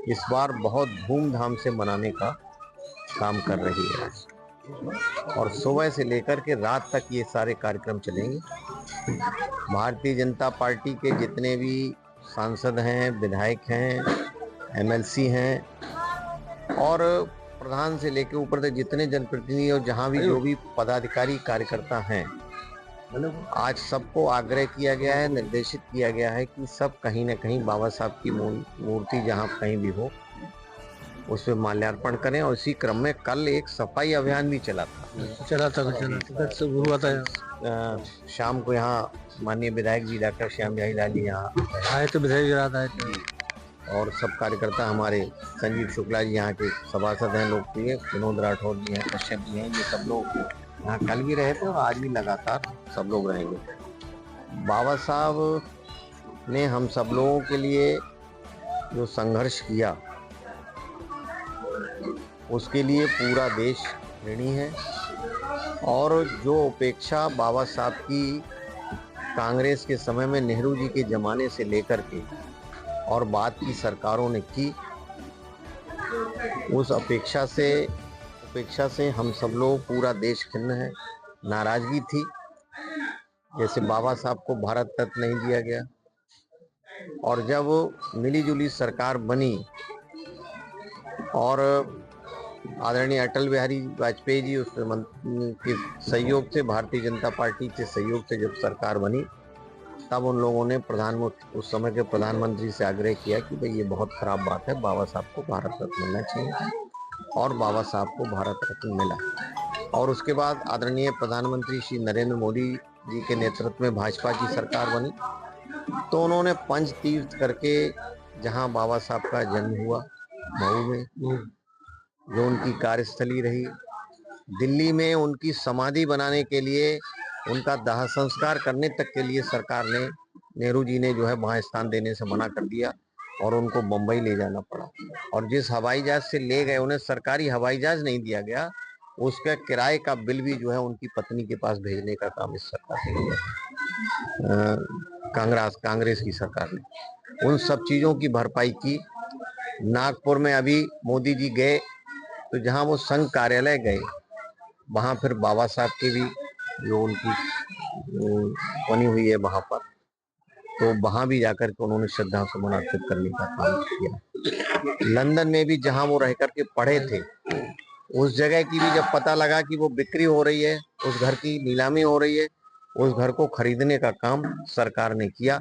इस बार बहुत धूमधाम से मनाने का काम कर रही है और सुबह से लेकर के रात तक ये सारे कार्यक्रम चलेंगे। भारतीय जनता पार्टी के जितने भी सांसद हैं, विधायक हैं, एमएलसी हैं और प्रधान से लेकर ऊपर तक जितने जनप्रतिनिधि और जहां भी जो भी पदाधिकारी कार्यकर्ता हैं, आज सबको आग्रह किया गया है, निर्देशित किया गया है कि सब कहीं न कहीं बाबा साहब की मूर्ति जहां कहीं भी हो उस पर माल्यार्पण करें। और इसी क्रम में कल एक सफाई अभियान भी चला था। शाम को यहाँ माननीय विधायक जी डॉक्टर श्याम बिहारी लाल यहाँ आए तो विधायक आए थे और सब कार्यकर्ता हमारे संजीव शुक्ला जी यहाँ के सभासद हैं, लोकप्रिय विनोद राठौर जी हैं, कश्यप जी हैं, ये सब लोग यहाँ कल भी रहे थे और आज भी लगातार सब लोग रहेंगे। बाबा साहब ने हम सब लोगों के लिए जो संघर्ष किया उसके लिए पूरा देश ऋणी है और जो उपेक्षा बाबा साहब की कांग्रेस के समय में नेहरू जी के ज़माने से लेकर के और बाद की सरकारों ने की, उस अपेक्षा से हम सब लोग पूरा देश खिन्न है। नाराजगी थी, जैसे बाबा साहब को भारत रत्न नहीं दिया गया और जब मिलीजुली सरकार बनी और आदरणीय अटल बिहारी वाजपेयी जी के सहयोग से, भारतीय जनता पार्टी के सहयोग से जब सरकार बनी, तब उन लोगों ने उस समय के प्रधानमंत्री से आग्रह किया कि भाई ये बहुत खराब बात है, बाबा साहब को भारत रत्न मिलना चाहिए और बाबा साहब को भारत रत्न मिला। और उसके बाद आदरणीय प्रधानमंत्री श्री नरेंद्र मोदी जी के नेतृत्व में भाजपा की सरकार बनी, तो उन्होंने पंच तीर्थ करके जहां बाबा साहब का जन्म हुआ मऊ में, जो उनकी कार्यस्थली रही, दिल्ली में उनकी समाधि बनाने के लिए, उनका दाह संस्कार करने तक के लिए सरकार ने, नेहरू जी ने जो है वहाँ स्थान देने से मना कर दिया और उनको बम्बई ले जाना पड़ा। और जिस हवाई जहाज से ले गए उन्हें सरकारी हवाई जहाज नहीं दिया गया, उसका किराए का बिल भी जो है उनकी पत्नी के पास भेजने का काम इस सरकार ने किया, कांग्रेस की सरकार ने उन सब चीज़ों की भरपाई की। नागपुर में अभी मोदी जी गए तो जहां वो संघ कार्यालय गए, वहां फिर बाबा साहब की भी जो उनकी बनी हुई है वहां पर, तो वहां भी जाकर के उन्होंने श्रद्धा सुमन अर्पित करने का काम किया। लंदन में भी जहां वो रह करके पढ़े थे, उस जगह की भी जब पता लगा कि वो बिक्री हो रही है, उस घर की नीलामी हो रही है, उस घर को खरीदने का काम सरकार ने किया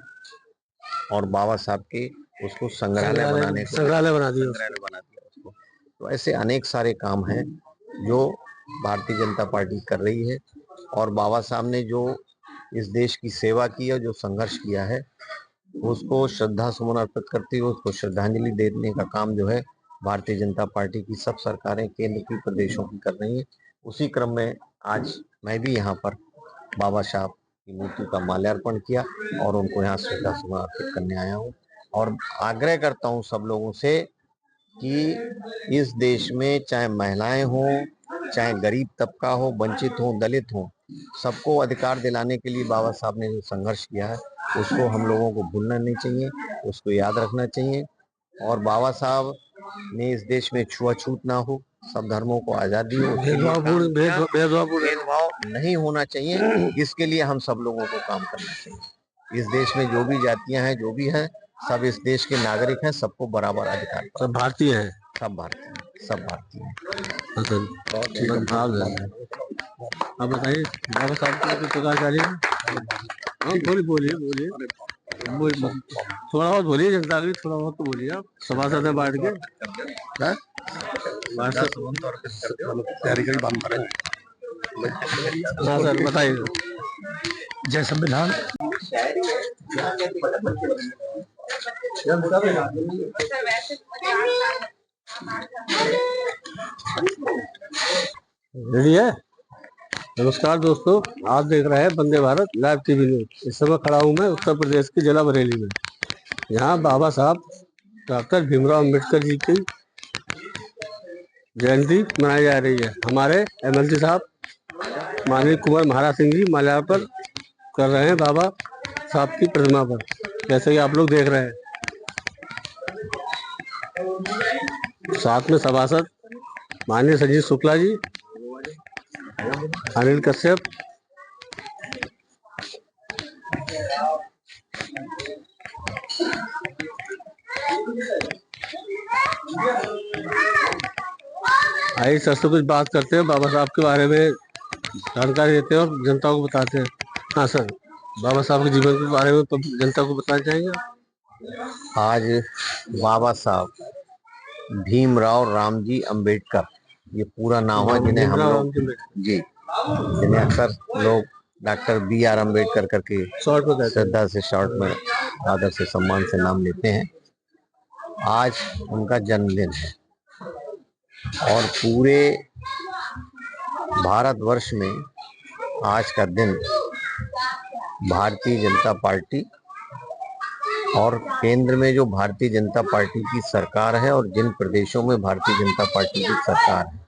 और बाबा साहब के उसको संग्रहालय बना दिया उसको। तो ऐसे अनेक सारे काम हैं जो भारतीय जनता पार्टी कर रही है और बाबा साहब ने जो इस देश की सेवा की है, जो संघर्ष किया है, उसको श्रद्धा सुमन अर्पित करती हुए उसको श्रद्धांजलि देने का काम जो है भारतीय जनता पार्टी की सब सरकारें केंद्र की, प्रदेशों की कर रही हैं। उसी क्रम में आज मैं भी यहाँ पर बाबा साहब की मूर्ति का माल्यार्पण किया और उनको यहाँ श्रद्धा सुमन अर्पित करने आया हूँ और आग्रह करता हूँ सब लोगों से कि इस देश में चाहे महिलाएं हों, चाहे गरीब तबका हो, वंचित हो, दलित हो, सबको अधिकार दिलाने के लिए बाबा साहब ने जो संघर्ष किया है उसको हम लोगों को भूलना नहीं चाहिए, उसको याद रखना चाहिए। और बाबा साहब ने इस देश में छुआछूत ना हो, सब धर्मों को आजादी हो, भेदभाव नहीं होना चाहिए, इसके लिए हम सब लोगों को काम करना चाहिए। इस देश में जो भी जातियां हैं, जो भी हैं, सब इस देश के नागरिक हैं, सबको बराबर अधिकार। सब भारतीय है, सब भारतीय, सब भारतीय हैं। आप बताइए बाबा साहब के प्रकाश बोलिए थोड़ा बहुत बोलिए, जनता के थोड़ा बहुत तो बोलिए। आप सभासद में बैठ के हाँ सर बताइए। जय संविधान। रेडी है? नमस्कार दोस्तों, आप देख रहे हैं Vande Bharat live TV news. इस समय खड़ा हूँ मैं उत्तर प्रदेश के जिला बरेली में। यहाँ बाबा साहब डॉक्टर भीमराव अम्बेडकर जी की जयंती मनाई जा रही है। हमारे एमएलसी साहब माननीय कुंवर महाराज सिंह जी माल्यार्पण कर रहे हैं बाबा साहब की प्रतिमा पर, जैसे कि आप लोग देख रहे हैं। साथ में सभासद माननीय संजीव शुक्ला जी, अनिल कश्यप, आइए सर से कुछ बात करते हैं, बाबा साहब के बारे में जानकारी देते हैं और जनता को बताते हैं। हाँ सर, बाबा साहब के जीवन के बारे में तो जनता को बताना चाहेंगे आप? आज बाबा साहब भीमराव रामजी अंबेडकर, ये पूरा नाम है, जिन्हें हम लोग जी जिन्हें अक्सर लोग डॉक्टर BR अम्बेडकर करके शॉर्ट में कहते हैं। श्रद्धा से शॉर्ट में आदर से सम्मान से नाम लेते हैं। आज उनका जन्मदिन है और पूरे भारतवर्ष में आज का दिन भारतीय जनता पार्टी और केंद्र में जो भारतीय जनता पार्टी की सरकार है और जिन प्रदेशों में भारतीय जनता पार्टी की सरकार है